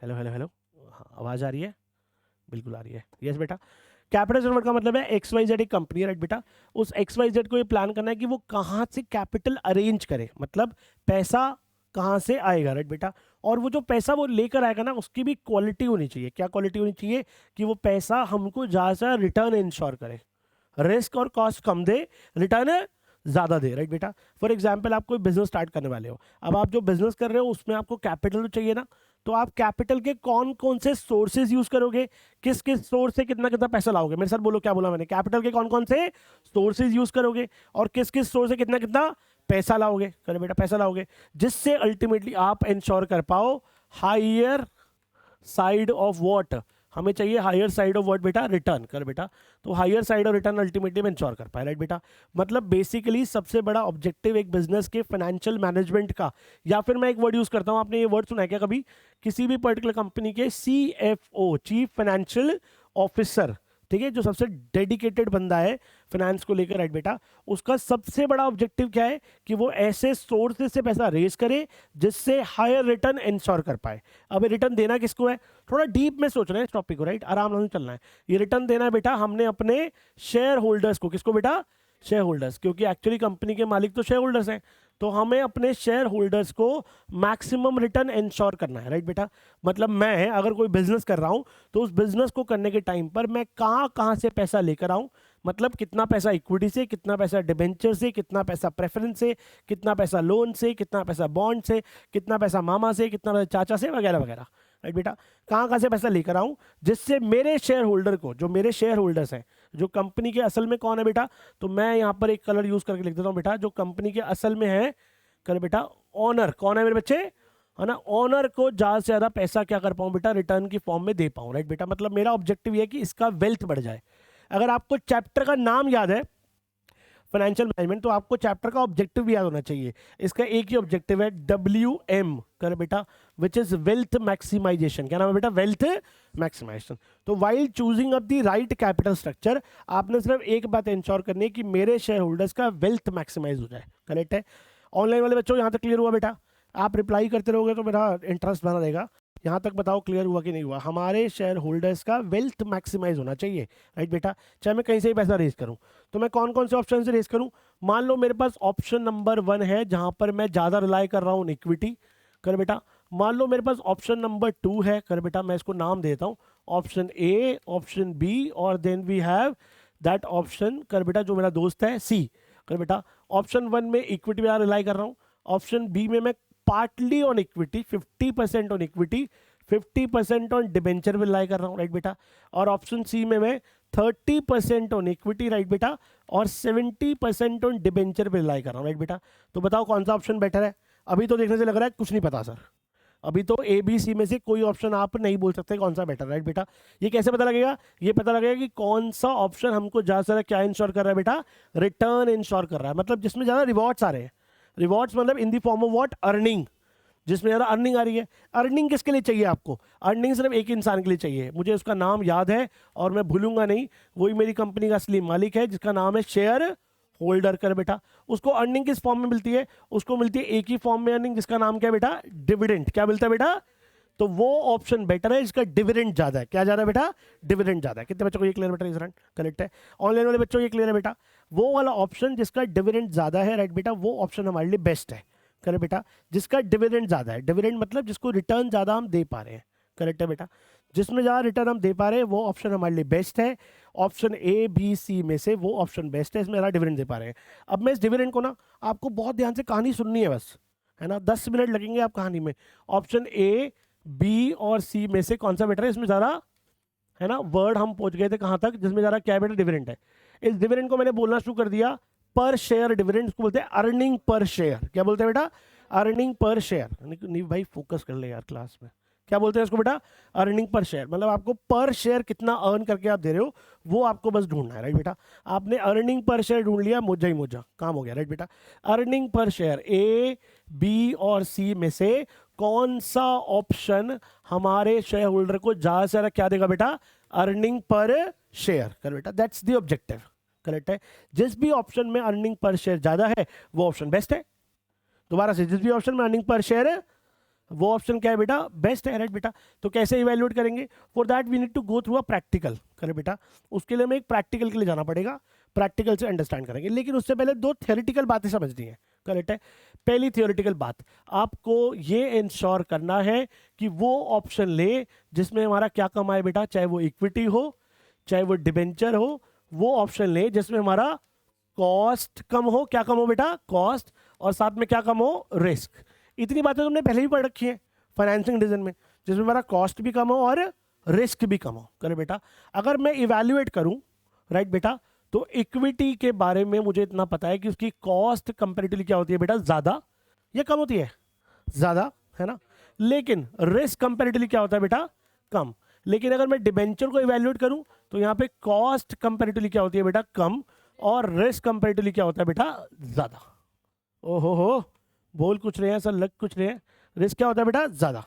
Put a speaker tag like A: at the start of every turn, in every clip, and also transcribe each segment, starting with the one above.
A: Hello hello hello, हाँ आवाज़ आ रही है? बिल्कुल आ रही है, यस बेटा। कैपिटल स्टेटमेंट का मतलब है एक्स वाई जेड एक कंपनी है, राइट बेटा। उस एक्स वाई जेड को ये प्लान करना है कि वो कहाँ से कैपिटल अरेंज करे, मतलब पैसा कहाँ से आएगा, राइट बेटा। और वो जो पैसा वो लेकर आएगा ना, उसकी भी क्वालिटी होनी चाहिए। क्या क्वालिटी होनी चाहिए? कि वो पैसा हमको ज़्यादा से रिटर्न इंश्योर करे, रिस्क और कॉस्ट कम दे, रिटर्न ज़्यादा दे, राइट बेटा। फॉर एग्जाम्पल आप कोई बिजनेस स्टार्ट करने वाले हो, अब आप जो बिजनेस कर रहे हो उसमें आपको कैपिटल तो चाहिए ना, तो आप कैपिटल के कौन कौन से सोर्सेज यूज करोगे, किस किस सोर्स से कितना कितना पैसा लाओगे? मेरे साथ बोलो, क्या बोला मैंने? कैपिटल के कौन कौन से सोर्सेज यूज करोगे और किस किस सोर्स से कितना कितना पैसा लाओगे, करे बेटा, पैसा लाओगे, जिससे अल्टीमेटली आप इंश्योर कर पाओ हायर साइड ऑफ व्हाट, हमें चाहिए हायर साइड ऑफ व्हाट बेटा, रिटर्न, कर बेटा। तो higher side of return ultimately में इंश्योर कर पाए, राइट बेटा। मतलब बेसिकली सबसे बड़ा ऑब्जेक्टिव एक बिजनेस के फाइनेंशियल मैनेजमेंट का, या फिर मैं एक वर्ड यूज करता हूं, आपने ये वर्ड सुना है क्या कभी? किसी भी पर्टिकुलर कंपनी के CFO, चीफ फाइनेंशियल ऑफिसर, ठीक है, जो सबसे डेडिकेटेड बंदा है फाइनेंस को लेकर, राइट बेटा, उसका सबसे बड़ा ऑब्जेक्टिव क्या है? कि वो ऐसे सोर्सेज से पैसा रेज करे जिससे हायर रिटर्न इंश्योर कर पाए। अब रिटर्न देना किसको है? थोड़ा डीप में सोच रहे हैं इस टॉपिक को, राइट, आराम से चलना है। ये रिटर्न देना है बेटा हमने अपने शेयर होल्डर्स को। किसको बेटा? शेयर होल्डर्स, क्योंकि एक्चुअली कंपनी के मालिक तो शेयर होल्डर्स हैं, तो हमें अपने शेयर होल्डर्स को मैक्सिमम रिटर्न इंश्योर करना है, राइट बेटा। मतलब मैं अगर कोई बिजनेस कर रहा हूं, तो उस बिजनेस को करने के टाइम पर मैं कहां कहां से पैसा लेकर आऊं, मतलब कितना पैसा इक्विटी से, कितना पैसा डिबेंचर से, कितना पैसा प्रेफरेंस से, कितना पैसा लोन से, कितना पैसा बॉन्ड से, कितना पैसा मामा से, कितना पैसा चाचा से, वगैरह वगैरह, राइट बेटा। कहां कहां से पैसा लेकर आऊं जिससे मेरे शेयर होल्डर को, जो मेरे शेयर होल्डर्स हैं, जो कंपनी के असल में कौन है बेटा, तो मैं यहां पर एक कलर यूज करके लिख देता हूं बेटा, जो कंपनी के असल में है, कर बेटा, ऑनर। कौन है मेरे बच्चे? है ना, ऑनर को ज्यादा से ज्यादा पैसा क्या कर पाऊं बेटा, रिटर्न की फॉर्म में दे पाऊं, राइट बेटा। मतलब मेरा ऑब्जेक्टिव ये है कि इसका वेल्थ बढ़ जाए। अगर आपको चैप्टर का नाम याद है फाइनेंशियल मैनेजमेंट, तो आपको चैप्टर का ऑब्जेक्टिव भी याद होना चाहिए। इसका एक ही ऑब्जेक्टिव है, WM, कर बेटा, विच इज वेल्थ मैक्सिमाइजेशन। क्या नाम है बेटा? Wealth maximisation. तो while choosing of the right capital structure, आपने सिर्फ एक बात इंश्योर करनी है कि मेरे शेयर होल्डर्स का वेल्थ मैक्सिमाइज हो जाए, करेक्ट है। ऑनलाइन वाले बच्चों यहाँ तक क्लियर हुआ बेटा? आप रिप्लाई करते रहोगे तो मेरा इंटरेस्ट बना रहेगा। यहाँ तक बताओ क्लियर हुआ कि नहीं हुआ? हमारे शेयर होल्डर्स का वेल्थ मैक्सिमाइज होना चाहिए, राइट बेटा। चाहे मैं कहीं से ही पैसा रेज करूँ, तो मैं कौन कौन से ऑप्शन से रेज करूँ? मान लो मेरे पास ऑप्शन नंबर 1 है, जहाँ पर मैं ज़्यादा रिलाई कर रहा हूँ इक्विटी, कर बेटा। मान लो मेरे पास ऑप्शन नंबर 2 है, कर बेटा, मैं इसको नाम देता हूँ ऑप्शन A, ऑप्शन B, और then we have that option, कर बेटा, जो मेरा दोस्त है, C, कर बेटा। ऑप्शन 1 में इक्विटी में रिलाई कर रहा हूँ, ऑप्शन B में मैं partly on equity, 50% on equity, 50% on debenture में रिलाई कर रहा हूँ, राइट बेटा। और ऑप्शन C में मैं 30% ऑन इक्विटी, राइट बेटा, और 70% ऑन डिबेंचर पे रिलाई कर रहा हूँ, राइट बेटा। तो बताओ कौन सा ऑप्शन बेटर है? अभी तो देखने से लग रहा है कुछ नहीं पता सर, अभी तो ABC में से कोई ऑप्शन आप नहीं बोल सकते कौन सा बेटर, राइट बेटा। ये कैसे पता लगेगा? ये पता लगेगा कि कौन सा ऑप्शन हमको ज्यादा से ज्यादा क्या इंश्योर कर रहा है बेटा, रिटर्न इंश्योर कर रहा है, मतलब जिसमें ज्यादा रिवॉर्ड्स आ रहे हैं। रिवॉर्ड्स मतलब in the form of what, earning, जिसमें ज़्यादा अर्निंग आ रही है। अर्निंग किसके लिए चाहिए आपको? अर्निंग सिर्फ एक इंसान के लिए चाहिए, मुझे उसका नाम याद है और मैं भूलूंगा नहीं, वही मेरी कंपनी का असली मालिक है, जिसका नाम है शेयर होल्डर, कर बेटा। उसको अर्निंग किस फॉर्म में मिलती है? उसको मिलती है एक ही फॉर्म में अर्निंग, जिसका नाम क्या है बेटा? डिविडेंड। क्या मिलता है बेटा? तो वो ऑप्शन बेटर है जिसका डिविडेंड ज्यादा है। क्या ज्यादा है बेटा? डिविडेंड ज्यादा है। कितने बच्चों को ये क्लियर बेटा? इस करेक्ट है। ऑनलाइन वाले बच्चों को ये क्लियर है बेटा? वो वाला ऑप्शन जिसका डिविडेंड ज्यादा है, राइट बेटा, वो ऑप्शन हमारे लिए बेस्ट है, करेक्ट बेटा। जिसका डिविडेंड ज्यादा है, डिविडेंड मतलब जिसको रिटर्न ज्यादा हम दे पा रहे हैं, करेक्ट है बेटा। जिसमें ज्यादा रिटर्न हम दे पा रहे हैं वो ऑप्शन हमारे लिए बेस्ट है। ऑप्शन A, B, C में से वो ऑप्शन बेस्ट है, इसमें ज्यादा डिविडेंड दे पा रहे हैं। अब मैं इस डिविडेंड को ना, आपको बहुत ध्यान से कहानी सुननी है बस, है ना, 10 मिनट लगेंगे आप कहानी में। ऑप्शन A, B और C में से कौन सा बेटर है? इसमें ज्यादा, है ना, वर्ड हम पहुंच गए थे कहां तक, जिसमें ज्यादा क्या बेटर? डिविडेंड है। इस डिविडेंड को मैंने बोलना शुरू कर दिया पर शेयर डिविडेंड, इसको बोलते हैं अर्निंग पर शेयर। क्या बोलते हैं बेटा? Earning per share. नहीं भाई फोकस कर ले यार क्लास में। क्या बोलते हैं इसको बेटा? Earning per share. मतलब आपको पर शेयर कितना अर्न करके आप दे रहे हो, वो आपको बस ढूंढना है, राइट बेटा। आपने अर्निंग पर शेयर ढूंढ लिया, मोजा ही मोजा काम हो गया, राइट बेटा। Earning per share A, B और C में से कौन सा ऑप्शन हमारे शेयर होल्डर को ज्यादा से ज्यादा क्या देगा बेटा? अर्निंग पर शेयर, कर बेटा, दैट्स द ऑब्जेक्टिव, करेक्ट है। जिस भी ऑप्शन में अर्निंग पर शेयर ज्यादा है वो ऑप्शन बेस्ट है। दोबारा से, जिस भी ऑप्शन में अर्निंग पर शेयर वो ऑप्शन क्या है बेटा, बेस्ट है, राइट बेटा। तो कैसे इवेल्युएट करेंगे, for that we need to go through a practical, correct बेटा। उसके लिए हमें एक प्रैक्टिकल के लिए जाना पड़ेगा, प्रैक्टिकल से अंडरस्टैंड करेंगे। लेकिन उससे पहले दो थ्योरेटिकल बातें समझनी है, करेक्ट है। पहली थ्योरेटिकल बात, आपको ये इंश्योर करना है कि वो ऑप्शन ले जिसमें हमारा क्या कम आए बेटा, चाहे वो इक्विटी हो चाहे वो डिबेंचर हो, वो ऑप्शन ले जिसमें हमारा कॉस्ट कम हो। क्या कम हो बेटा, कॉस्ट, और साथ में क्या कम हो, रिस्क। इतनी बातें तुमने पहले भी पढ़ रखी है फाइनेंसिंग डिसीजन में, जिसमें हमारा कॉस्ट भी कम हो और रिस्क भी कम हो, करेक्ट बेटा। अगर मैं इवैल्यूएट करूं, राइट बेटा, तो इक्विटी के बारे में मुझे इतना पता है कि उसकी कॉस्ट कंपैरेटिवली क्या होती है बेटा, ज्यादा या कम होती है, ज्यादा, है ना। लेकिन रिस्क कंपैरेटिवली क्या होता है बेटा, कम। लेकिन अगर मैं डिबेंचर को इवैल्यूएट करूं तो यहाँ पे कॉस्ट कंपैरेटिवली क्या होती है बेटा, कम, और रिस्क कंपैरेटिवली क्या होता है बेटा, ज्यादा। ओहो हो, बोल कुछ रहे हैं सर, लग कुछ रहे हैं। रिस्क क्या होता है बेटा, ज्यादा।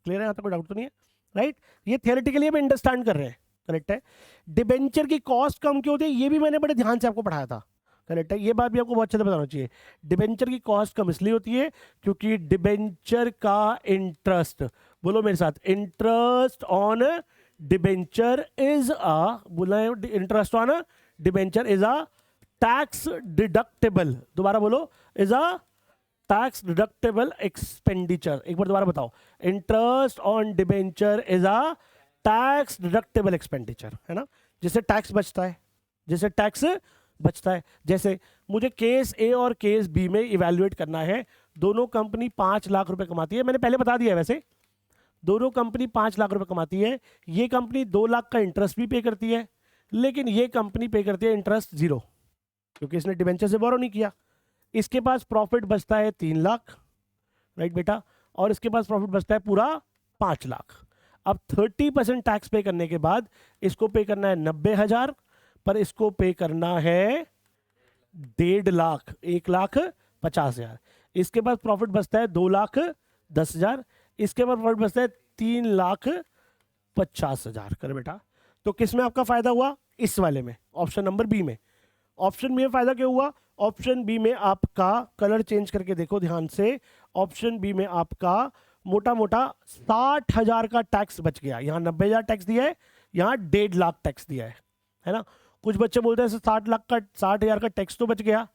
A: क्लियर है, यहाँ तक कोई डाउट तो नहीं है, राइट। ये थियोरेटिकली हम अंडरस्टैंड कर रहे हैं, करेक्ट है। डिबेंचर की कॉस्ट कम क्यों होती है, ये भी मैंने बड़े ध्यान से आपको पढ़ाया था, करेक्ट है। ये बात भी आपको बहुत अच्छे से बताना चाहिए। डिबेंचर की कॉस्ट कम इसलिए होती है क्योंकि डिबेंचर का इंटरेस्ट, बोलो मेरे साथ, interest on debenture is a, बोला, interest on debenture is a tax deductible, दोबारा बोलो, is a tax deductible expenditure. एक बार दोबारा बताओ, interest on debenture is a tax deductible expenditure, है ना। जिससे टैक्स बचता है, जिससे टैक्स बचता है। जैसे मुझे केस ए और केस बी में इवैल्यूएट करना है, दोनों कंपनी 5 लाख रुपए कमाती है, मैंने पहले बता दिया है वैसे, दोनों कंपनी 5 लाख रुपए कमाती है। ये कंपनी 2 लाख का इंटरेस्ट भी पे करती है, लेकिन ये कंपनी पे करती है इंटरेस्ट 0, क्योंकि इसने डिबेंचर से बोरो नहीं किया। इसके पास प्रॉफिट बचता है 3 लाख, राइट बेटा, और इसके पास प्रॉफिट बचता है पूरा 5 लाख। अब 30% टैक्स पे करने के बाद इसको पे करना है 90,000, पर इसको पे करना है 1.5 लाख, 1,50,000। इसके पास प्रॉफिट बचता है 2,10,000, इसके पास प्रॉफिट बचता है 3,50,000, कर बेटा। तो किस में आपका फायदा हुआ, इस वाले में, ऑप्शन नंबर बी में। ऑप्शन बी में फायदा क्यों हुआ, ऑप्शन बी में आपका, कलर चेंज करके देखो ध्यान से, ऑप्शन बी में आपका मोटा मोटा 60,000 का टैक्स बच गया। यहाँ 90,000 टैक्स दिया है, यहाँ 1.5 लाख टैक्स दिया है ना। कुछ बच्चे बोलते हैं 60,000 का टैक्स तो बच गया,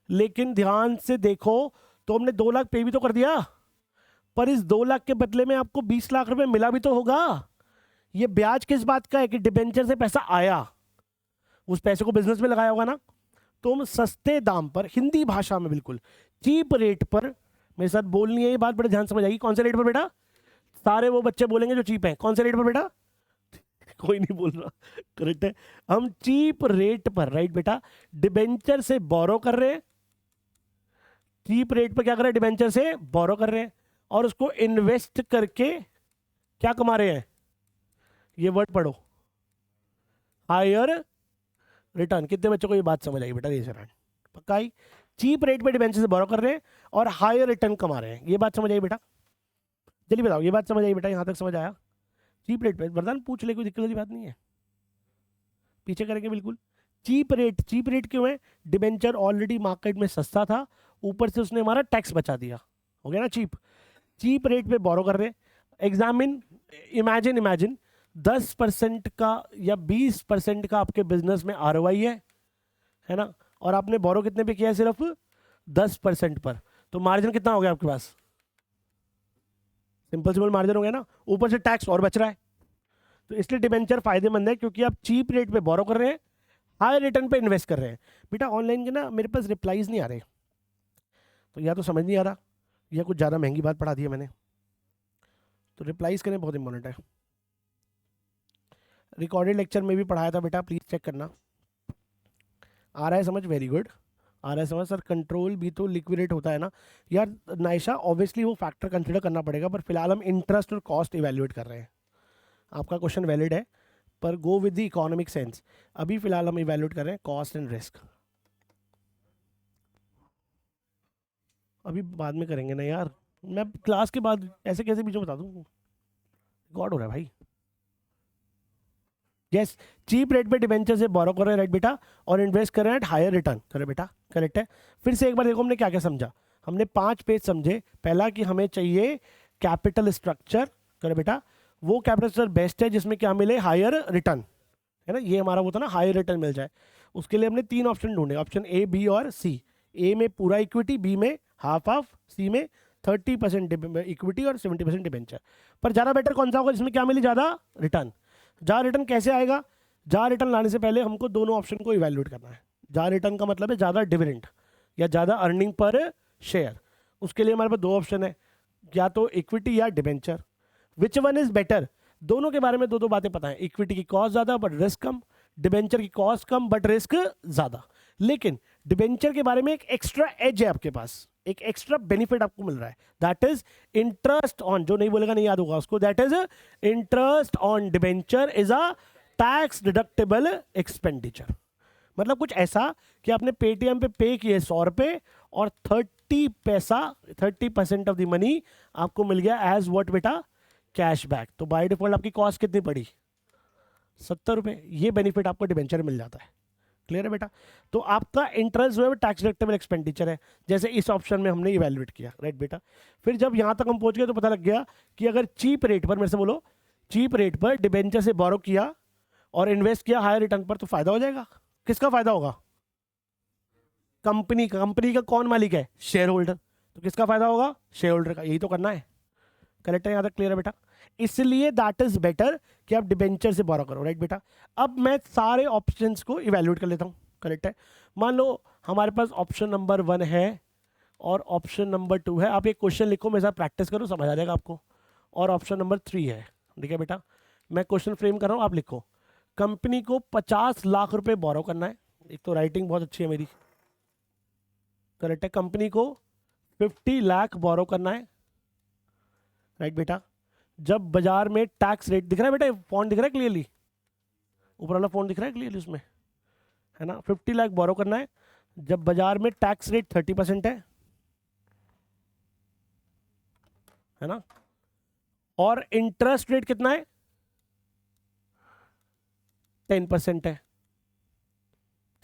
A: लेकिन ध्यान से देखो तो हमने 2 लाख पे भी तो कर दिया, पर इस 2 लाख के बदले में आपको 20 लाख रुपए मिला भी तो होगा। ये ब्याज किस बात का है कि डिबेंचर से पैसा आया, उस पैसे को बिजनेस में लगाया होगा ना। तो हम सस्ते दाम पर, हिंदी भाषा में बिल्कुल चीप रेट पर, मेरे साथ बोलनी है ये बात, बड़े ध्यान समझ आएगी। कौन से रेट पर बेटा, सारे वो बच्चे बोलेंगे जो चीप है। कौन से रेट पर बेटा, कोई नहीं बोल रहा, करेक्ट है। हम चीप रेट पर, राइट बेटा, डिबेंचर से बोरो कर रहे हैं, चीप रेट पर क्या कर रहे हैं, डिबेंचर से बोरो कर रहे हैं, और उसको इन्वेस्ट करके क्या कमा रहे हैं, ये वर्ड पढ़ो, हायर रिटर्न। कितने बच्चों को ये बात समझ आई बेटा, रेज हैंड, पक्का ही। चीप रेट पे डिबेंचर से बोरो कर रहे हैं और हायर रिटर्न कमा रहे हैं, ये बात समझ आई बेटा, जल्दी बताओ, ये बात समझ आई बेटा, यहां तक समझ आया। चीप रेट पे वरदान पूछ ले, कोई दिक्कत वाली बात नहीं है, पीछे करेंगे बिल्कुल। चीप रेट क्यों है, डिबेंचर ऑलरेडी मार्केट में सस्ता था, ऊपर से उसने हमारा टैक्स बचा दिया, हो गया ना चीप रेट पे बोरो कर रहे हैं। इमेजिन 10% का या 20% का आपके बिजनेस में ROI है ना, और आपने बोरो कितने पे किया है, सिर्फ 10% पर, तो मार्जिन कितना हो गया आपके पास, सिंपल मार्जिन हो गया ना, ऊपर से टैक्स और बच रहा है। तो इसलिए डिबेंचर फायदेमंद है, क्योंकि आप चीप रेट पे बोरो कर रहे हैं, हाई रिटर्न पे इन्वेस्ट कर रहे हैं। बेटा ऑनलाइन के ना मेरे पास रिप्लाईज नहीं आ रहे, तो या तो समझ नहीं आ रहा या कुछ ज़्यादा महंगी बात पढ़ा दी है मैंने, तो रिप्लाईज करने बहुत इंपॉर्टेंट है। रिकॉर्डेड लेक्चर में भी पढ़ाया था बेटा, प्लीज चेक करना। आ रहा है समझ, वेरी गुड, आ रहा है समझ। सर कंट्रोल भी तो लिक्विडेट होता है ना यार, नायशा ऑब्वियसली वो फैक्टर कंसिडर करना पड़ेगा, पर फिलहाल हम इंटरेस्ट और कॉस्ट इवैल्यूएट कर रहे हैं। आपका क्वेश्चन वैलिड है, पर go with the economic sense. अभी फिलहाल हम इवैल्यूएट कर रहे हैं कॉस्ट एंड रिस्क, अभी बाद में करेंगे ना यार, मैं क्लास के बाद ऐसे कैसे बीच में बता दूँ, गॉड हो रहा है भाई। यस, चीप रेट पे डिबेंचर से बोरो कर रहे हैं, राइट बेटा, और इन्वेस्ट कर रहे हैं एट हायर रिटर्न, करे बेटा, करेक्ट है। फिर से एक बार देखो हमने क्या क्या समझा, हमने 5 पेज समझे। पहला कि हमें चाहिए कैपिटल स्ट्रक्चर करे बेटा, वो कैपिटल स्ट्रक्चर बेस्ट है जिसमें क्या मिले, हायर रिटर्न, है ना, ये हमारा वो था ना, हायर रिटर्न मिल जाए। उसके लिए हमने 3 ऑप्शन ढूंढे, ऑप्शन ए, बी और सी। ए में पूरा इक्विटी, बी में हाफ हाफ, सी में 30% इक्विटी और 70% डिबेंचर। पर ज़्यादा बेटर कौन सा होगा जिसमें क्या मिले, ज़्यादा रिटर्न। ज़्यादा रिटर्न कैसे आएगा, ज़्यादा रिटर्न लाने से पहले हमको दोनों ऑप्शन को इवेल्युएट करना है। ज़्यादा रिटर्न का मतलब है ज़्यादा डिविडेंड या ज़्यादा अर्निंग पर शेयर। उसके लिए हमारे पास 2 ऑप्शन है, या तो इक्विटी या debenture. Which one is better, दोनों के बारे में 2 बातें पता है, इक्विटी की कॉस्ट ज़्यादा बट रिस्क कम, डिबेंचर की कॉस्ट कम बट रिस्क ज़्यादा। लेकिन डिबेंचर के बारे में एक एक्स्ट्रा एज है आपके पास, एक एक्स्ट्रा बेनिफिट आपको मिल रहा है, दैट इज इंटरेस्ट ऑन, जो नहीं बोलेगा नहीं याद होगा उसको, that is interest on debenture is a tax deductible expenditure. मतलब कुछ ऐसा कि आपने पेटीएम पे किए 100 रुपये और 30% ऑफ द मनी आपको मिल गया एज व्हाट बेटा, कैशबैक। तो बाय डिफॉल्ट आपकी कॉस्ट कितनी पड़ी, 70 रुपये। ये बेनिफिट आपको डिबेंचर मिल जाता है। क्लियर है बेटा। तो आपका इंटरेस्ट जो है टैक्स डिडक्टेबल एक्सपेंडिचर है, जैसे इस ऑप्शन में हमने इवैल्यूएट किया, राइट बेटा। फिर जब यहाँ तक हम पहुँच गए तो पता लग गया कि अगर चीप रेट पर, मेरे से बोलो, चीप रेट पर डिबेंचर से बोरो किया और इन्वेस्ट किया हायर रिटर्न पर, तो फायदा हो जाएगा। किसका फायदा होगा, कंपनी का। कंपनी का कौन मालिक है, शेयर होल्डर। तो किसका फायदा होगा, शेयर होल्डर का। यही तो करना है, करेक्ट है, यहाँ तक क्लियर है बेटा। इसलिए दैट इज बेटर कि आप डिबेंचर से बोरो करो, राइट बेटा। अब मैं सारे ऑप्शंस को इवैल्यूएट कर लेता हूँ, करेक्ट है। मान लो हमारे पास ऑप्शन नंबर 1 है और ऑप्शन नंबर 2 है। आप एक क्वेश्चन लिखो, मेरे साथ प्रैक्टिस करो, समझ आ जाएगा आपको। और ऑप्शन नंबर 3 है, ठीक है बेटा। मैं क्वेश्चन फ्रेम कर रहा हूँ, आप लिखो। कंपनी को 50 लाख रुपए बोरो करना है। एक तो राइटिंग बहुत अच्छी है मेरी, करेक्ट है। कंपनी को 50 लाख बोरो करना है, राइट बेटा। जब बाजार में टैक्स रेट दिख रहा है बेटा, फॉन्ट दिख रहा है क्लियरली, ऊपर वाला फॉन्ट दिख रहा है क्लियरली उसमें, है ना। 50 लाख बोरो करना है जब बाजार में टैक्स रेट 30% है ना, और इंटरेस्ट रेट कितना है, 10% है,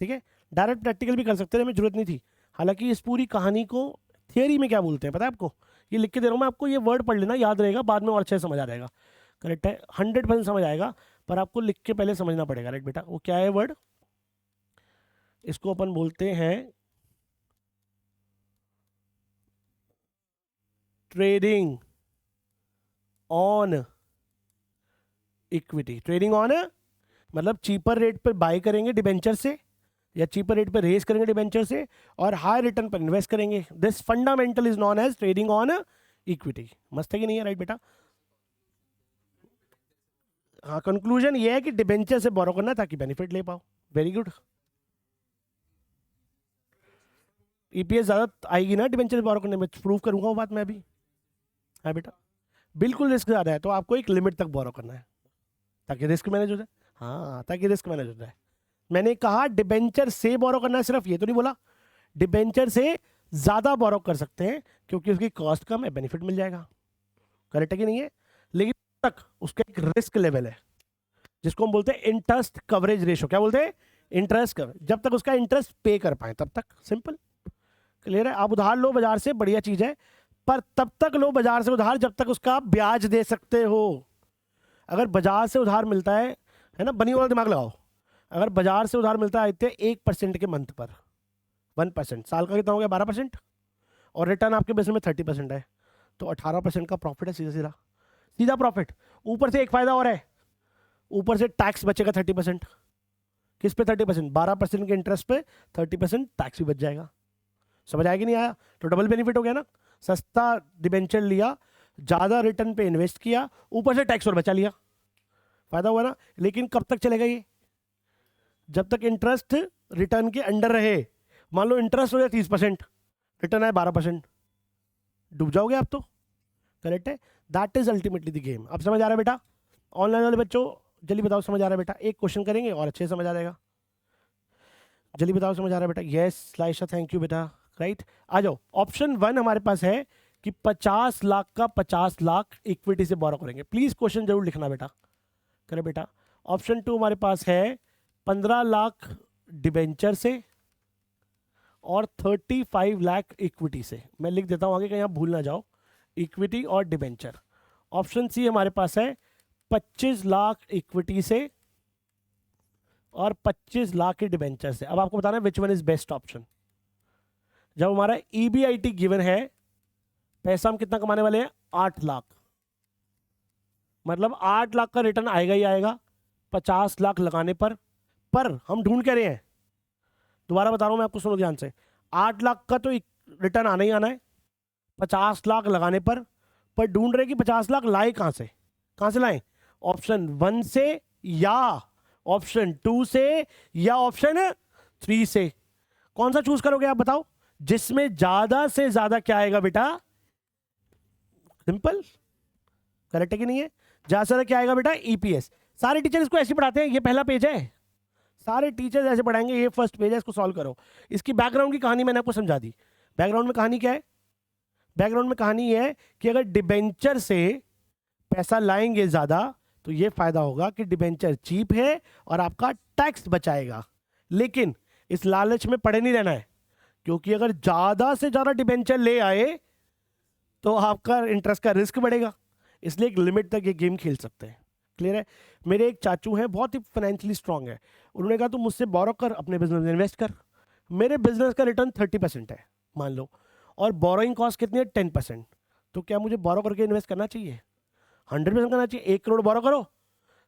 A: ठीक है। डायरेक्ट प्रैक्टिकल भी कर सकते थे, हमें जरूरत नहीं थी। हालांकि इस पूरी कहानी को थियरी में क्या बोलते हैं पता है आपको, ये लिख के दे रहा हूँ मैं आपको, ये वर्ड पढ़ लेना, याद रहेगा, बाद में और अच्छे से समझ आ जाएगा, करेक्ट है। 100% समझ आएगा, पर आपको लिख के पहले समझना पड़ेगा, राइट बेटा। वो क्या है वर्ड, इसको अपन बोलते हैं trading on equity. Trading on मतलब चीपर रेट पर बाय करेंगे डिबेंचर से, या चीपर रेट पर रेज करेंगे डिबेंचर से, और हाई रिटर्न पर इन्वेस्ट करेंगे। This fundamental is known as trading on equity. मस्त है कि नहीं है, राइट बेटा। हाँ, कंक्लूजन ये है कि डिबेंचर से बोरो करना ताकि बेनिफिट ले पाओ। Very good. ईपीएस ज्यादा आएगी ना डिबेंचर से बोरो करने में, प्रूव करूंगा वो बात मैं अभी। हाँ बेटा, बिल्कुल रिस्क ज्यादा है, तो आपको एक लिमिट तक बोरो करना है ताकि रिस्क मैनेज हो जाए। हाँ, ताकि रिस्क मैनेज हो जाए। मैंने कहा डिबेंचर से बोरो करना है, सिर्फ ये तो नहीं बोला। डिबेंचर से ज्यादा बोरो कर सकते हैं क्योंकि उसकी कॉस्ट कम है, बेनिफिट मिल जाएगा, करेक्ट है कि नहीं है। लेकिन तक उसका एक रिस्क लेवल है जिसको हम बोलते हैं इंटरेस्ट कवरेज रेशो। क्या बोलते हैं, इंटरेस्ट कवरेज। जब तक उसका इंटरेस्ट पे कर पाए तब तक, सिंपल, क्लियर है। आप उधार लो बाजार से, बढ़िया चीज है, पर तब तक लो बाजार से उधार जब तक उसका आप ब्याज दे सकते हो। अगर बाजार से उधार मिलता है ना, बनी वाला दिमाग लगाओ। अगर बाजार से उधार मिलता है 1% के मंथ पर, 1%, साल का कितना हो गया, 12%, और रिटर्न आपके बिजनेस में 30% है, तो 18% का प्रॉफिट है, सीधा सीधा सीधा प्रॉफिट। ऊपर से एक फायदा और है, ऊपर से टैक्स बचेगा 30%। किस पे 30%, 12% के इंटरेस्ट पे 30% टैक्स भी बच जाएगा। समझ आया कि नहीं आया, तो डबल बेनिफिट हो गया ना। सस्ता डिबेंचर लिया, ज्यादा रिटर्न पे इन्वेस्ट किया, ऊपर से टैक्स और बचा लिया, फायदा हुआ ना। लेकिन कब तक चलेगा ये, जब तक इंटरेस्ट रिटर्न के अंडर रहे। मान लो इंटरेस्ट हो जाए 30%, रिटर्न आए 12%, डूब जाओगे आप तो, करेक्ट है। That is ultimately the game. अब समझ आ रहा है बेटा, ऑनलाइन वाले बच्चों जल्दी बताओ समझ आ रहा है बेटा। एक क्वेश्चन करेंगे और अच्छे से समझ आ जाएगा, जल्दी बताओ समझ आ रहा है बेटा। यस लाइशा, थैंक यू बेटा, राइट। आ जाओ, ऑप्शन 1 हमारे पास है कि 50 लाख का 50 लाख इक्विटी से बोरो करेंगे। प्लीज क्वेश्चन जरूर लिखना बेटा, करे बेटा। ऑप्शन 2 हमारे पास है 15 लाख डिबेंचर से और 35 लाख इक्विटी से। मैं लिख देता हूं आगे, कहीं आप भूल ना जाओ। इक्विटी और डिबेंचर। ऑप्शन सी हमारे पास है 25 लाख इक्विटी से और 25 लाख के डिबेंचर से। अब आपको बताना है which one is best option. जब हमारा ईबीआईटी गिवन है, पैसा हम कितना कमाने वाले हैं 8 लाख, मतलब 8 लाख का रिटर्न आएगा ही आएगा 50 लाख लगाने पर हम ढूंढ क्या रहे हैं, दोबारा बता रहा हूं मैं आपको, सुनो ध्यान से। 8 लाख का तो रिटर्न आना ही आना है 50 लाख लगाने पर ढूंढ रहे कि 50 लाख लाए कहां से लाएं, ऑप्शन 1 से या ऑप्शन 2 से या ऑप्शन 3 से। कौन सा चूज करोगे आप बताओ, जिसमें ज्यादा से ज्यादा क्या आएगा बेटा, सिंपल, करेक्ट है कि नहीं है, ज्यादा से ज्यादा क्या आएगा बेटा ईपीएस। सारे टीचर इसको ऐसे पढ़ाते हैं, ये पहला पेज है, सारे टीचर्स ऐसे पढ़ाएंगे, ये फर्स्ट पेज है, इसको सॉल्व करो। इसकी बैकग्राउंड की कहानी मैंने आपको समझा दी। बैकग्राउंड में कहानी क्या है, बैकग्राउंड में कहानी है कि अगर डिबेंचर से पैसा लाएंगे ज्यादा तो ये फायदा होगा कि डिबेंचर चीप है और आपका टैक्स बचाएगा। लेकिन इस लालच में पड़े नहीं रहना है, क्योंकि अगर ज्यादा से ज्यादा डिबेंचर ले आए तो आपका इंटरेस्ट का रिस्क बढ़ेगा, इसलिए एक लिमिट तक ये गेम खेल सकते हैं। क्लियर है। मेरे एक चाचू हैं, बहुत ही फाइनेंशियली स्ट्रांग है, उन्होंने कहा तू मुझसे बोरो कर, अपने बिजनेस में इन्वेस्ट कर। मेरे बिजनेस का रिटर्न 30% है मान लो, और बोरोइंग कॉस्ट कितनी है 10%, तो क्या मुझे बोरो करके इन्वेस्ट करना चाहिए, 100% करना चाहिए। 1 करोड़ बोरो करो,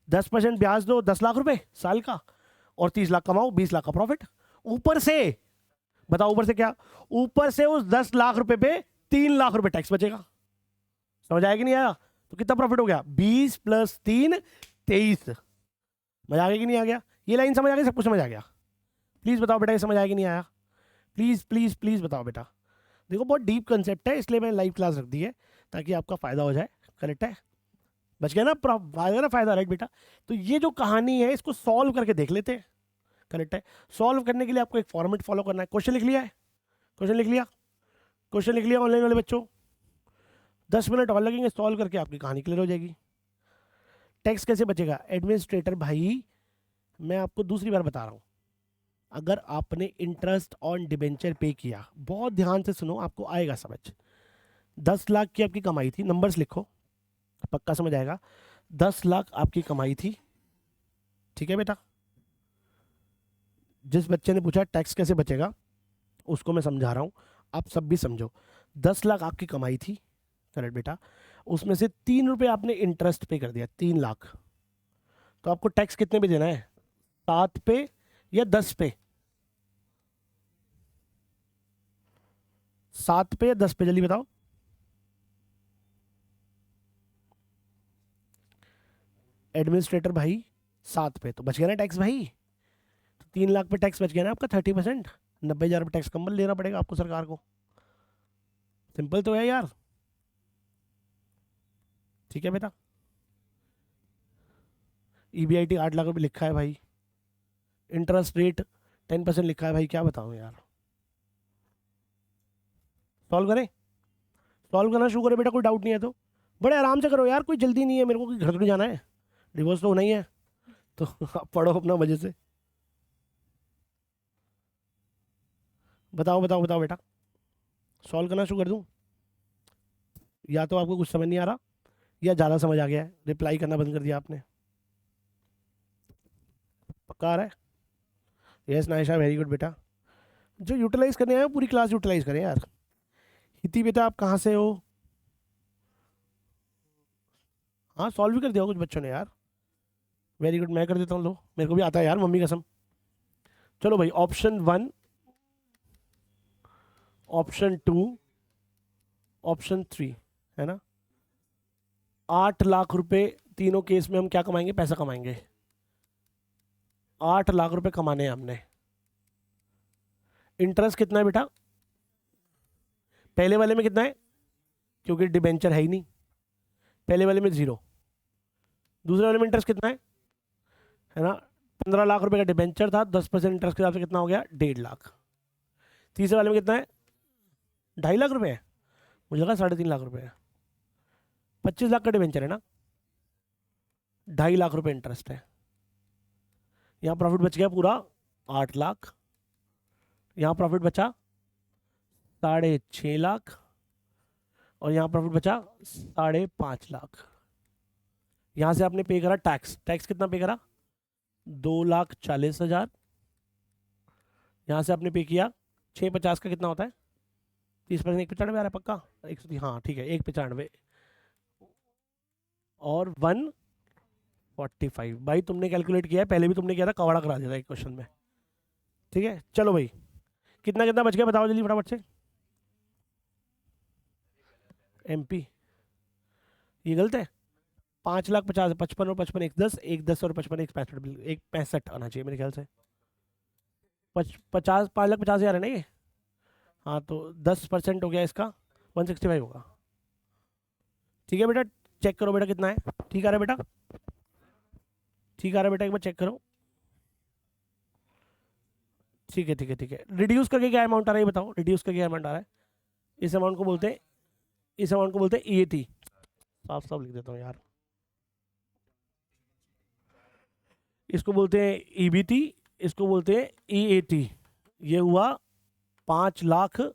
A: 10% ब्याज दो, 10 लाख रुपए साल का, और 30 लाख कमाओ, 20 लाख का प्रॉफिट। ऊपर से बताओ, ऊपर से क्या, ऊपर से उस 10 लाख रुपए पे 3 लाख रुपए टैक्स बचेगा। समझ आया कि नहीं आया, तो कितना प्रॉफिट हो गया, 20 + 3 23। मजा आ गया कि नहीं आ गया, ये लाइन समझ आ गई, सब कुछ समझ आ गया। प्लीज बताओ बेटा ये समझ आया कि नहीं आया, प्लीज प्लीज प्लीज बताओ बेटा। देखो बहुत डीप कंसेप्ट है, इसलिए मैंने लाइव क्लास रख दी है ताकि आपका फायदा हो जाए। करेक्ट है, बच गया ना, फायदा राइट बेटा। तो ये जो कहानी है इसको सॉल्व करके देख लेते हैं। करेक्ट है, सॉल्व करने के लिए आपको एक फॉर्मेट फॉलो करना है। क्वेश्चन लिख लिया है, क्वेश्चन लिख लिया, क्वेश्चन लिख लिया ऑनलाइन वाले बच्चों, 10 मिनट और लगेंगे, सॉल्व करके आपकी कहानी क्लियर हो जाएगी। टैक्स कैसे बचेगा एडमिनिस्ट्रेटर भाई, मैं आपको दूसरी बार बता रहा हूं, अगर आपने इंटरेस्ट ऑन डिबेंचर पे किया, बहुत ध्यान से सुनो आपको आएगा समझ। 10 लाख की आपकी कमाई थी, नंबर्स लिखो पक्का समझ आएगा। 10 लाख आपकी कमाई थी, ठीक है बेटा। जिस बच्चे ने पूछा टैक्स कैसे बचेगा उसको मैं समझा रहा हूं, आप सब भी समझो। 10 लाख आपकी कमाई थी, करेक्ट बेटा, उसमें से 3 रुपए आपने इंटरेस्ट पे कर दिया, 3 लाख, तो आपको टैक्स कितने पे देना है, 7 पे या 10 पे, 7 पे या 10 पे, जल्दी बताओ। एडमिनिस्ट्रेटर भाई 7 पे, तो बच गया ना टैक्स भाई, तो 3 लाख पे टैक्स बच गया ना आपका 30%, 90,000 रुपये टैक्स कम लेना पड़ेगा आपको सरकार को। सिंपल तो है यार, ठीक है बेटा। ईबीआईटी 8 लाख रुपये लिखा है भाई, इंटरेस्ट रेट 10% लिखा है भाई, क्या बताऊं यार। सॉल्व करें, सॉल्व करना शुरू करें बेटा, कोई डाउट नहीं है तो बड़े आराम से करो यार, कोई जल्दी नहीं है, मेरे को कोई घर तो नहीं जाना है, डिवोर्स तो होना ही है, तो आप पढ़ो अपना मजे से। बताओ बताओ बताओ बेटा, सॉल्व करना शुरू कर दूं, या तो आपको कुछ समझ नहीं आ रहा या ज़्यादा समझ आ गया है, रिप्लाई करना बंद कर दिया आपने। पक्का आ रहा है, यस नायशा वेरी गुड बेटा। जो यूटिलाइज करने आए पूरी क्लास यूटिलाइज करें यार। हिती बेटा आप कहाँ से हो, हाँ सॉल्व भी कर दिया कुछ बच्चों ने यार, वेरी गुड, मैं कर देता हूँ, लो मेरे को भी आता है यार मम्मी कसम। चलो भाई, ऑप्शन 1, ऑप्शन 2, ऑप्शन 3 है ना, 8 लाख रुपए तीनों केस में हम क्या कमाएंगे, पैसा कमाएंगे, 8 लाख रुपए कमाने हैं हमने। इंटरेस्ट कितना है बेटा, पहले वाले में कितना है, क्योंकि डिबेंचर है ही नहीं, पहले वाले में 0, दूसरे वाले में इंटरेस्ट कितना है ना, 15 लाख रुपए का डिबेंचर था, 10% इंटरेस्ट के हिसाब से कितना हो गया, 1.5 लाख। तीसरे वाले में कितना है, 2.5 लाख रुपए है, मुझे लगा 3.5 लाख रुपए है, 25 लाख का डिबेंचर है ना, 2.5 लाख रुपए इंटरेस्ट है। यहाँ प्रॉफिट बच गया पूरा 8 लाख, यहाँ प्रॉफिट बचा 6.5 लाख, और यहाँ प्रॉफिट बचा 5.5 लाख। यहाँ से आपने पे करा टैक्स, टैक्स कितना पे करा 2,40,000। यहाँ से आपने पे किया 650 का कितना होता है 30%, 195 आ रहा है पक्का, 100, हाँ ठीक है 195 और 145। भाई तुमने कैलकुलेट किया है, पहले भी तुमने किया था, कवाड़ा करा दिया था एक क्वेश्चन में। ठीक है चलो भाई, कितना कितना बच गया बताओ जल्दी फटाफट से। MP ये गलत है, 5,50,000, 55 और 55 एक 10, एक 10 और 55 एक 65, एक 65 आना चाहिए मेरे ख्याल से। 5,50,000 है ना ये, हाँ तो 10% हो गया इसका, 165 होगा। ठीक है बेटा, चेक करो बेटा कितना है, ठीक आ रहा है बेटा, ठीक आ रहा है बेटा, एक बार चेक करो। ठीक है ठीक है ठीक है, रिड्यूस करके क्या अमाउंट आ रहा है ये बताओ, रिड्यूस करके क्या अमाउंट आ रहा है। इस अमाउंट को बोलते हैं, इस अमाउंट को बोलते हैं EAT। साफ साफ लिख देता हूँ यार, इसको बोलते हैं EBT, इसको बोलते हैं EAT। ये हुआ 5,00,000,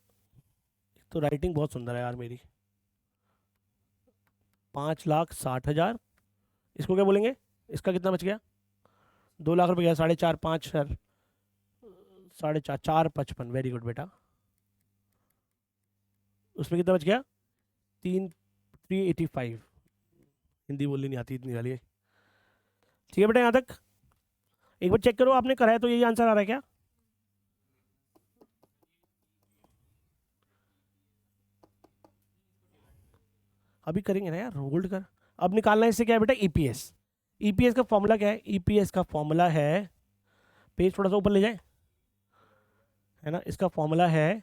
A: तो राइटिंग बहुत सुंदर है यार मेरी, 5,60,000। इसको क्या बोलेंगे, इसका कितना बच गया 2,00,000 रुपये गया, 4.5, 5 सर 4.5, 455, वेरी गुड बेटा। उसमें कितना बच गया 3,385, हिंदी बोलनी नहीं आती इतनी वाली। ठीक है बेटा यहाँ तक, एक बार चेक करो आपने करा है तो यही आंसर आ रहा है क्या। अभी करेंगे ना यार, होल्ड कर। अब निकालना है इससे क्या है बेटा EPS। EPS का फॉर्मूला क्या है, EPS का फॉर्मूला है, पेज थोड़ा सा ऊपर ले जाए, है ना, इसका फॉर्मूला है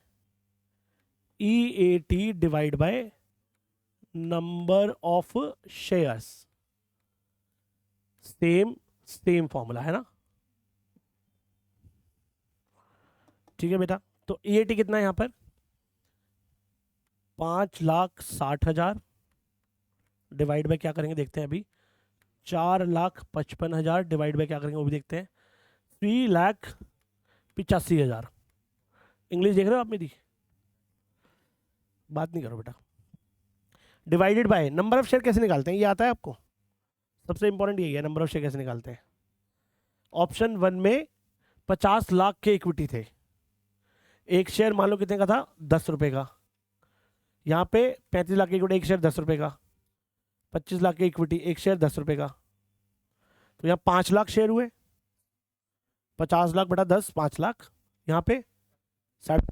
A: EAT divide by number of shares, same same formula है ना। ठीक है बेटा, तो EAT कितना है यहाँ पर 5,60,000 डिवाइड बाय क्या करेंगे देखते हैं अभी, 4,55,000 डिवाइड बाय क्या करेंगे वो भी देखते हैं, 3,85,000। इंग्लिश देख रहे हो आप मेरी, बात नहीं करो बेटा। Divided by number of share कैसे निकालते हैं ये आता है आपको, सबसे इंपॉर्टेंट यही है, नंबर ऑफ शेयर कैसे निकालते हैं। ऑप्शन 1 में 50 लाख के इक्विटी थे, एक शेयर मान लो कितने का था 10 रुपए का, यहाँ पे 35 लाख की इक्विटी, एक शेयर 10 रुपए का, 25 लाख की इक्विटी, एक शेयर 10 रुपए का, तो यहाँ 5 लाख शेयर हुए, 50 लाख बटा 10, 5 लाख, यहाँ पे 60।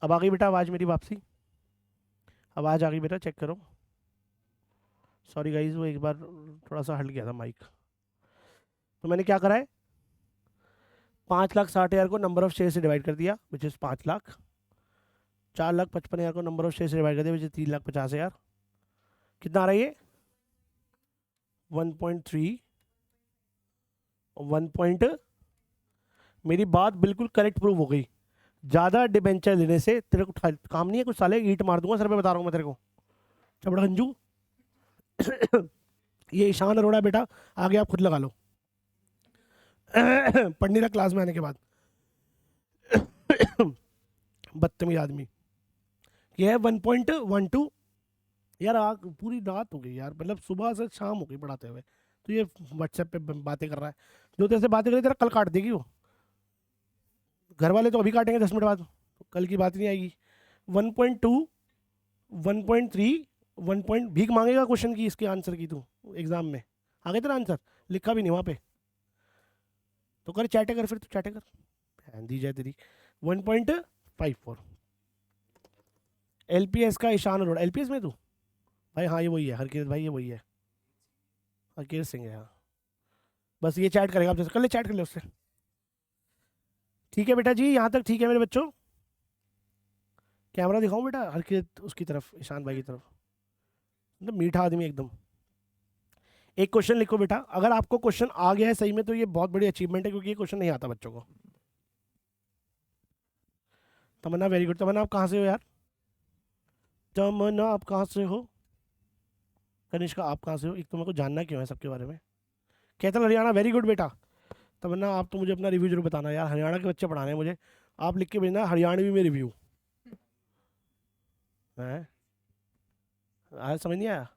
A: अब आ गई बेटा आवाज़ मेरी वापसी, आवाज़ आ गई बेटा, चेक करो। सॉरी गाइज, वो एक बार थोड़ा सा हट गया था माइक। तो मैंने क्या करा है, 5,60,000 को नंबर ऑफ शेयर से डिवाइड कर दिया विच इज़ 5 लाख, 4,55,000 को नंबर ऑफ शेयर से डिवाइड कर दिया विच इज़ 3,50,000। कितना आ रहा है ये 1.3, 1 मेरी बात बिल्कुल करेक्ट प्रूव हो गई। ज़्यादा डिबेंचर लेने से तेरे को काम नहीं है, कुछ साले ईंट मार दूंगा सर पे, बता रहा हूँ मैं तेरे को, चबड़ा गंजू। ये ईशान अरोड़ा बेटा, आगे आप खुद लगा लो। पढ़ नहीं रहा क्लास में आने के बाद। बदतमीज आदमी। ये है 1.12। यार आग पूरी रात हो गई यार, मतलब सुबह से शाम हो गई पढ़ाते हुए, तो ये व्हाट्सएप पे बातें कर रहा है। जो तेरे से बातें करी तेरा कल काट देगी वो। घर वाले तो अभी काटेंगे 10 मिनट बाद, तो कल की बात नहीं आएगी। 1.2, 1.3, 1 पॉइंट भीख मांगेगा क्वेश्चन की, इसके आंसर की तू एग्जाम में। आ गया तेरा आंसर, लिखा भी नहीं वहाँ पे, तो कर चैटे कर, फिर तू चैटे कर, बहन दी जाए तेरी। 1.54 एलपीएस का ईशान अरोड़ा, एलपीएस में तू? भाई हाँ ये वही है, हरकिरत भाई ये वही है, हरकिरत सिंह है हाँ। बस ये चैट करेगा आपसे, कर ले, चैट कर ले उससे। ठीक है बेटा जी, यहाँ तक ठीक है मेरे बच्चों। कैमरा दिखाऊं बेटा हरकिरत उसकी तरफ, ईशान भाई की तरफ, मतलब मीठा आदमी एकदम। एक क्वेश्चन लिखो बेटा, अगर आपको क्वेश्चन आ गया है सही में तो ये बहुत बड़ी अचीवमेंट है, क्योंकि ये क्वेश्चन नहीं आता बच्चों को। तमन्ना वेरी गुड। तमन्ना आप कहाँ से हो यार? तमन्ना आप कहाँ से हो? कनिष्का आप कहाँ से हो? एक तो मेरे को जानना क्यों है सबके बारे में। कैथल हरियाणा, वेरी गुड बेटा। तमन्ना आप तो मुझे अपना रिव्यू जरूर बताना यार, हरियाणा के बच्चे पढ़ाने हैं मुझे, आप लिख के भेजना हरियाणवी में रिव्यू है। आया समझ नहीं आया?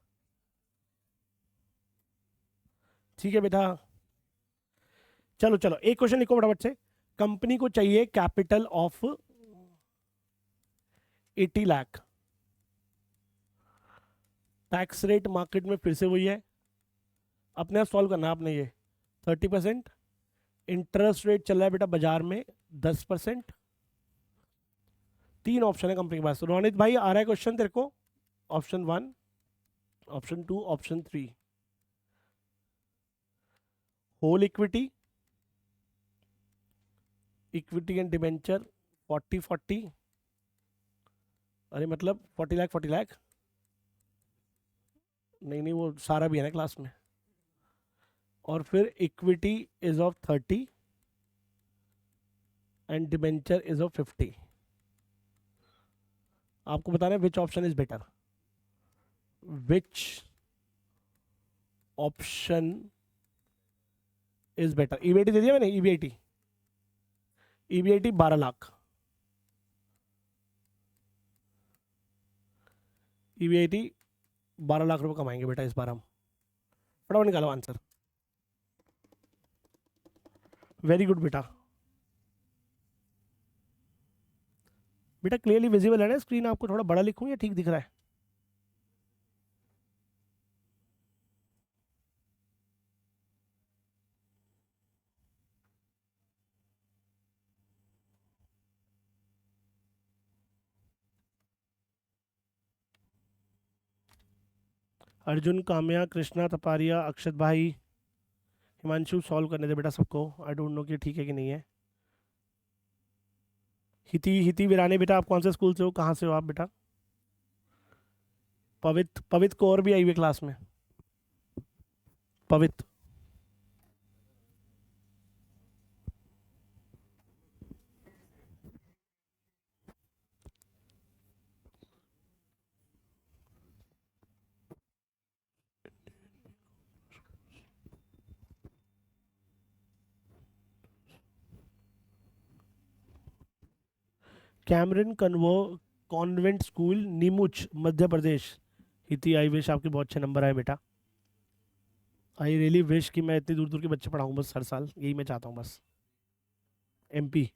A: ठीक है बेटा। चलो चलो एक क्वेश्चन लिखो फटाफट से। कंपनी को चाहिए capital of 80 lakh. Tax rate market में फिर से वही है, अपने आप सॉल्व करना है आपने ये। 30%। इंटरेस्ट रेट चल रहा है बेटा बाजार में 10%। तीन ऑप्शन है कंपनी के पास। रोनित भाई आ रहा है क्वेश्चन तेरे को? Option 1, option 2, option 3। Whole equity, equity and debenture 40-40। अरे मतलब 40 लाख 40 लाख, नहीं नहीं वो सारा भी है ना क्लास में। और फिर equity is of 30 and debenture is of 50। आपको बताना है which option is better, which option is better. EBIT दे दिया मैंने, EBIT, EBIT 12 lakh. EBIT 12 lakh रुपए कमाएंगे बेटा इस बार हम। फटाफट निकालो आंसर। वेरी गुड बेटा। बेटा क्लियरली विजिबल है ना स्क्रीन? आपको थोड़ा बड़ा लिखूं या ठीक दिख रहा है? अर्जुन, काम्या, कृष्णा, तपारिया, अक्षत भाई, हिमांशु सॉल्व करने दे बेटा सबको। आई डोंट नो कि ठीक है कि नहीं है। हिति, हिति वीराने बेटा आप कौन से स्कूल से हो, कहाँ से हो आप बेटा? पवित्र, पवित्र को और भी आई हुई क्लास में, पवित्र। कैमरन कन्वो कॉन्वेंट स्कूल, नीमुच, मध्य प्रदेश। हिति आई विश आपके बहुत अच्छे नंबर आए बेटा। आई रियली विश कि मैं इतनी दूर दूर के बच्चे पढ़ाऊँ बस हर साल, यही मैं चाहता हूँ बस। एमपी।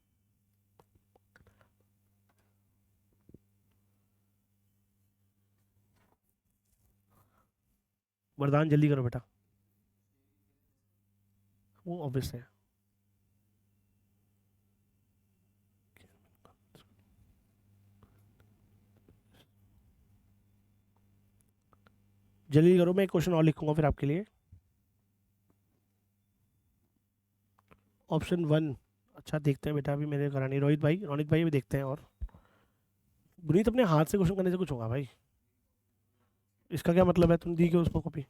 A: वरदान जल्दी करो बेटा, वो ऑब्वियस है। जल्दी करो, मैं एक क्वेश्चन और लिखूंगा फिर आपके लिए। ऑप्शन 1। अच्छा देखते हैं बेटा, अभी मैंने करा नहीं। रोहित भाई, रोनित भाई भी देखते हैं। और गुनीत अपने हाथ से क्वेश्चन करने से कुछ होगा भाई? इसका क्या मतलब है, तुम दी क्यों उसको कॉपी?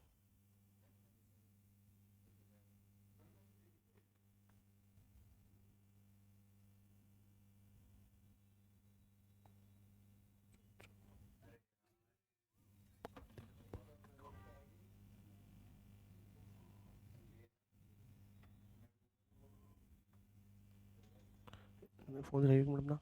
A: फोन रहेगा मतलब ना।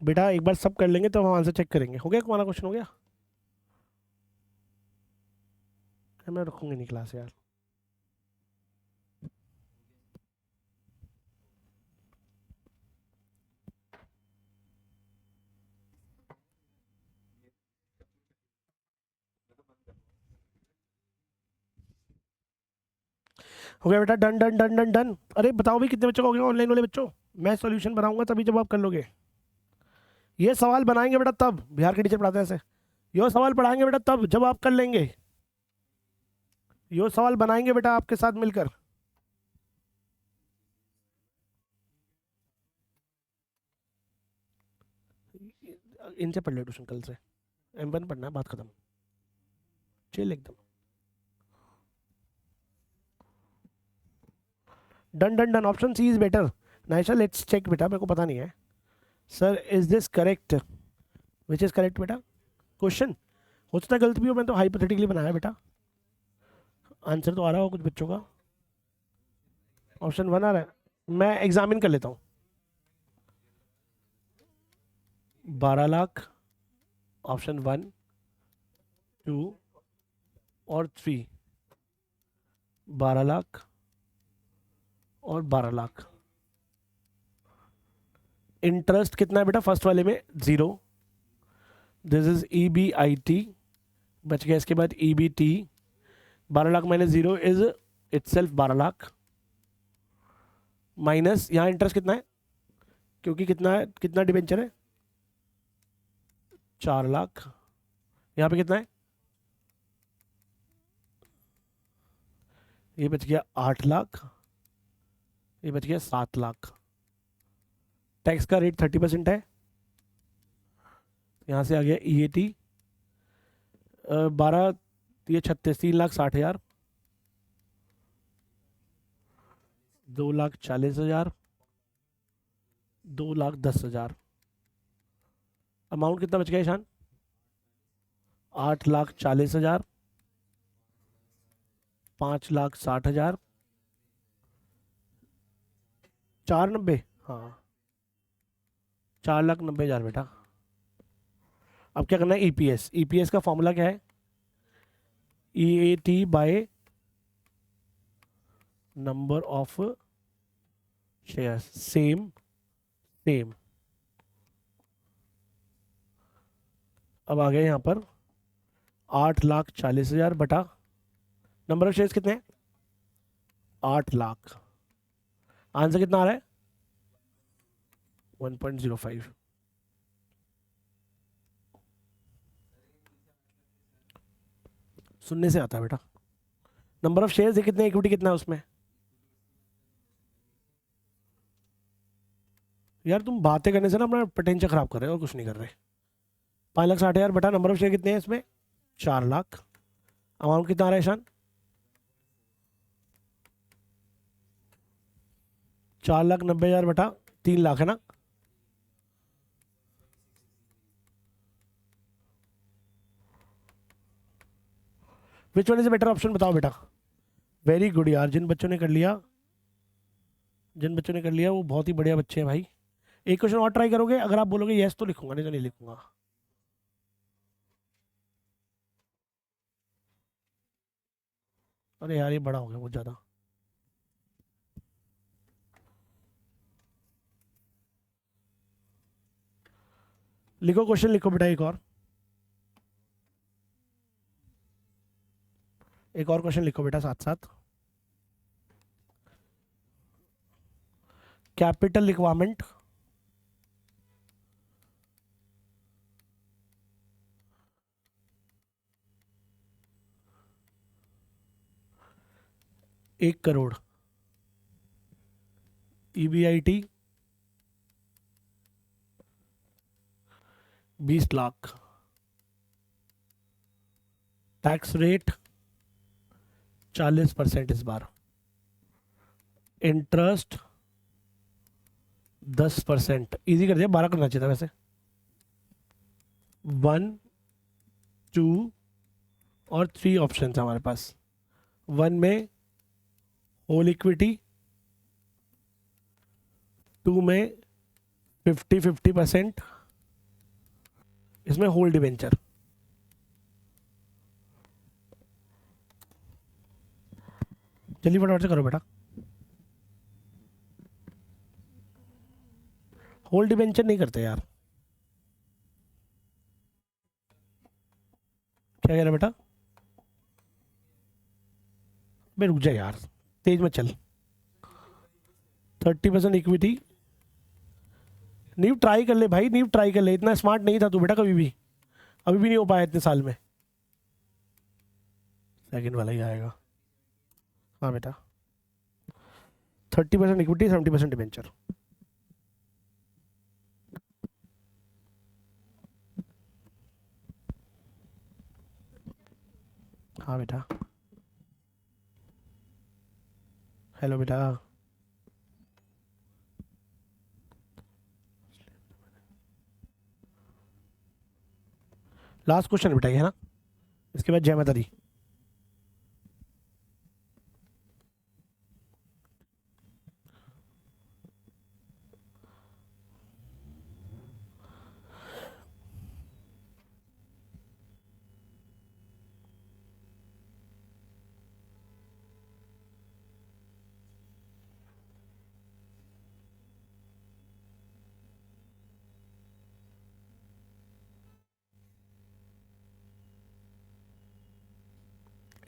A: बेटा एक बार सब कर लेंगे तो हम आंसर चेक करेंगे। हो गया तुम्हारा क्वेश्चन? हो गया? मैं रखूंगी नहीं क्लास यार। हो गया बेटा, done done done done done. अरे बताओ भी कितने बच्चों का हो गया ऑनलाइन वाले बच्चों? मैं सॉल्यूशन बनाऊंगा तभी जब आप कर लोगे। ये सवाल बनाएंगे बेटा तब, बिहार के टीचर पढ़ाते हैं ऐसे। यो सवाल पढ़ाएंगे बेटा तब जब आप कर लेंगे। यो सवाल बनाएंगे बेटा आपके साथ मिलकर। इनसे पढ़ लो ट्यूशन कल से। M1 पढ़ना है, बात खत्म। चिल एकदम। Done done done, option C is better. Naisha let's check बेटा, मेरे को पता नहीं है। Sir is this correct? Which is correct बेटा? क्वेश्चन हो सकता है गलत भी हो, मैं तो हाइपोथेटिकली बनाया बेटा। आंसर तो आ रहा हो कुछ बच्चों का। ऑप्शन 1 आ रहा है, मैं एग्जामिन कर लेता हूँ। 12 लाख, ऑप्शन 1, 2 और 3। 12 लाख और 12 लाख। इंटरेस्ट कितना है बेटा फर्स्ट वाले में? 0। दिस इज EBIT, बच गया इसके बाद EBT। 12 lakh minus 0 is itself 12 lakh. Minus यहाँ इंटरेस्ट कितना है, क्योंकि कितना है, कितना डिबेंचर है? 4 लाख। यहाँ पे कितना है? ये बच गया 8 लाख। ये बच गया 7 लाख। टैक्स का रेट 30% है। यहाँ से आ गया EAT। 12, ये 36, 3,60,000। 2,40,000। 2,10,000। अमाउंट कितना बच गया ईशान? 8,40,000। 5,60,000। 490, हाँ 4,90,000 बेटा। अब क्या करना है? EPS का फॉर्मूला क्या है? EAT by number of share, same same. अब आ गया यहाँ पर 8,40,000 बटा नंबर ऑफ शेयर्स कितने हैं? 8 लाख। आंसर कितना आ रहा है? 1.05। सुनने से आता है बेटा। नंबर ऑफ शेयर्स है कितने, इक्विटी कितना है उसमें? यार तुम बातें करने से ना अपना पोटेंशियल खराब कर रहे हो और कुछ नहीं कर रहे। 5,60,000 बटा नंबर ऑफ शेयर कितने हैं इसमें? 4 लाख। अमाउंट कितना आ रहा है ईशान? 4,90,000 बटा 3 लाख है ना? Which one is better option बताओ बेटा। वेरी गुड यार, जिन बच्चों ने कर लिया वो बहुत ही बढ़िया बच्चे हैं भाई। एक क्वेश्चन और ट्राई करोगे? अगर आप बोलोगे यस तो लिखूंगा, नहीं तो नहीं लिखूंगा। अरे यार ये बड़ा हो गया बहुत ज़्यादा। लिखो क्वेश्चन, लिखो बेटा एक और क्वेश्चन लिखो बेटा साथ साथ। Capital requirement ₹1 crore EBIT 20 lakh, tax rate 40% इस बार, इंटरेस्ट 10%, इजी कर दिया, 12 करना चाहिए था वैसे। 1, 2 और 3 ऑप्शन है हमारे पास। 1 में होल इक्विटी, 2 में 50-50%, इसमें होल डिवेंचर। जल्दी फटाफट से करो बेटा। होल डिवेंचर नहीं करते यार। क्या कह रहा बेटा? बे रुक जा यार, तेज मत चल। 30% इक्विटी। नीव ट्राई कर ले भाई, नीव ट्राई कर ले, इतना स्मार्ट नहीं था तू बेटा कभी भी, अभी भी नहीं हो पाया इतने साल में। सेकंड वाला ही आएगा। हाँ बेटा, 30% इक्विटी, 70% डिवेंचर। हाँ बेटा। हेलो बेटा। लास्ट क्वेश्चन बेटा ये है ना, इसके बाद जय माता दी।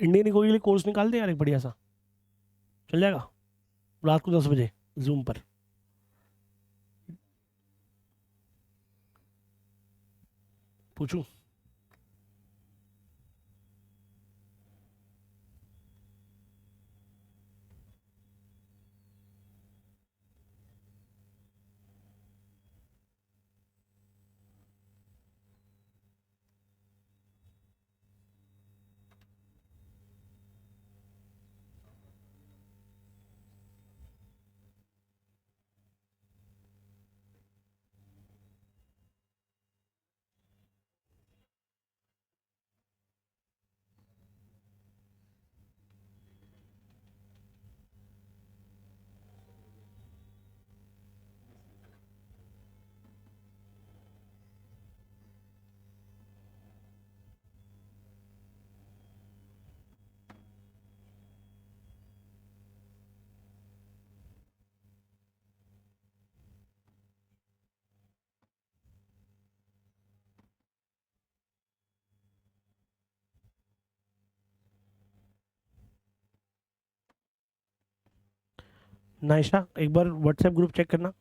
A: इंडियन इको के लिए कोर्स निकाल दे यार एक बढ़िया सा, चल जाएगा? रात को 10 बजे जूम पर। पूछूं? नाइशा एक बार व्हाट्सएप ग्रुप चेक करना।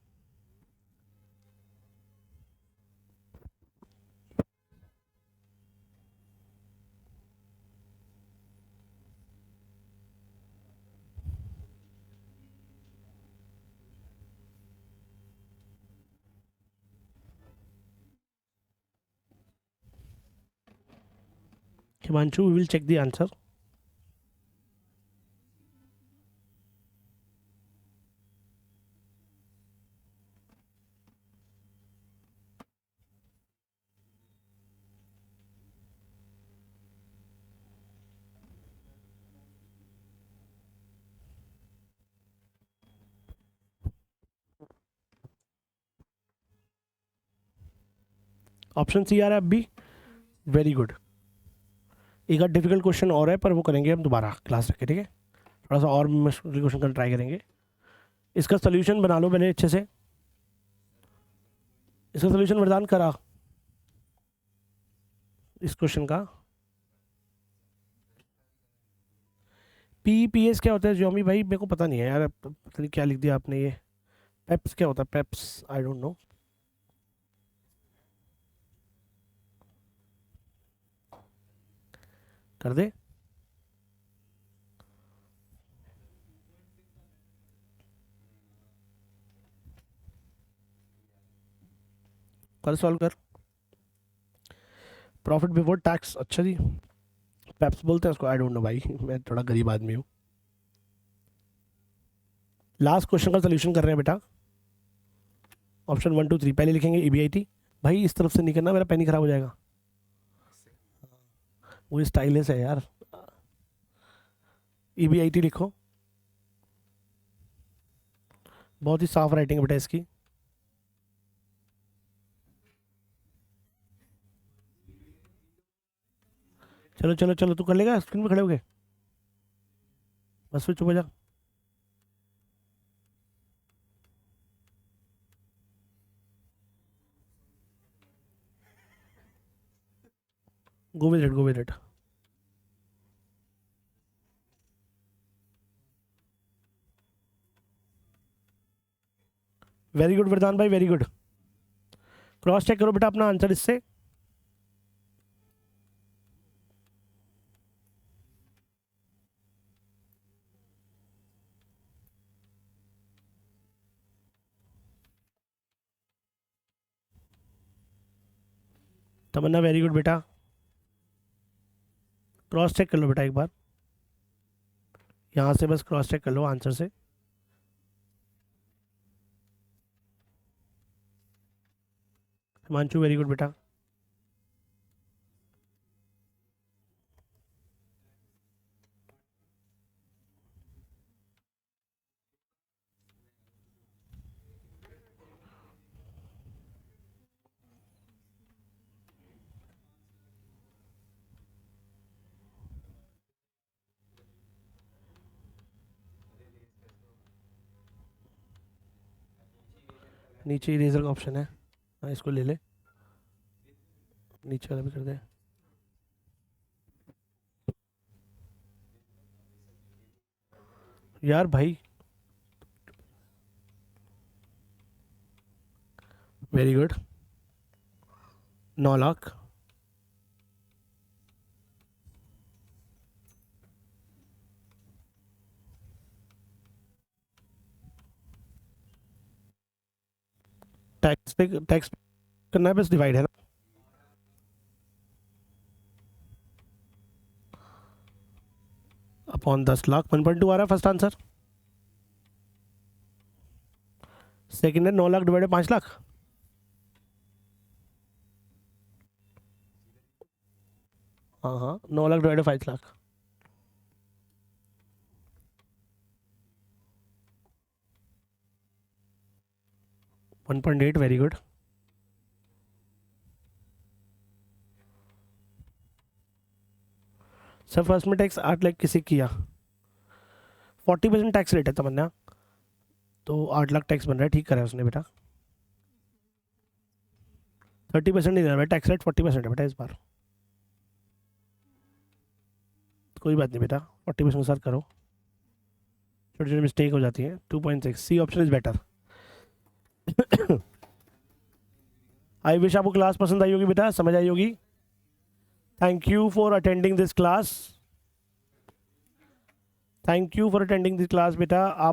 A: Himanshu, we will check the answer. Option C आ रहा है अब भी, वेरी गुड। एक आध डिफिकल्ट क्वेश्चन और है पर वो करेंगे हम दोबारा क्लास रख के, ठीक है? थोड़ा सा और मुश्किल क्वेश्चन करना ट्राई करेंगे। इसका सोल्यूशन बना लो पहले अच्छे से। इसका सोल्यूशन वरदान करा इस क्वेश्चन का। PEPS क्या होता है ज्योमी भाई? मेरे को पता नहीं है यार, पता नहीं क्या लिख दिया आपने ये। पेप्स क्या होता है? Pep's I don't know. कर दे। कर सॉल्व कर। प्रॉफिट बिफोर टैक्स, अच्छा जी, पैप्स बोलते हैं उसको, आई डोंट नो भाई, मैं थोड़ा गरीब आदमी हूँ। लास्ट क्वेश्चन का सोल्यूशन कर रहे हैं बेटा, ऑप्शन 1 2 3। पहले लिखेंगे EBIT। भाई इस तरफ से नहीं करना, मेरा पेन ही खराब हो जाएगा। वो स्टाइलिश है यार। EBIT लिखो, बहुत ही साफ राइटिंग है बेटा इसकी। चलो चलो चलो, तू कर लेगा स्क्रीन पे खड़े हो गए, बस फिर चुप हो जा। Go with it, go with it. Very good वरदान भाई, वेरी गुड। क्रॉस चेक करो बेटा अपना आंसर इससे। तमन्ना वेरी गुड बेटा, क्रॉस चेक कर लो बेटा एक बार, यहाँ से बस क्रॉस चेक कर लो आंसर से। हिमांशु वेरी गुड बेटा। नीचे इरेजर का ऑप्शन है, हाँ इसको ले ले, नीचे वाला भी कर दे। यार भाई वेरी गुड, 9 लाख। टैक्स पे, टैक्स करना है बस, डिवाइड है ना। अपॉन 10 लाख, 1.2 आ रहा है फर्स्ट आंसर। सेकंड है 9 लाख डिवाइडेड 5 लाख। हाँ हाँ, 9 lakh divided 5 lakh. One point eight, very good. Sir first में टैक्स 8 लाख किसी किया, 40% टैक्स रेट है तमन्ना, तो 8 लाख टैक्स बन रहा है, ठीक करा है उसने बेटा। 30% नहीं दे रहा टैक्स रेट, 40% है बेटा इस बार। कोई बात नहीं बेटा, 40% के साथ करो, छोटी छोटी मिस्टेक हो जाती है। 2.6, C option is better. I wish आपको क्लास पसंद आई होगी बेटा, समझ आई होगी। Thank you for attending this class, thank you for attending this class बेटा। आप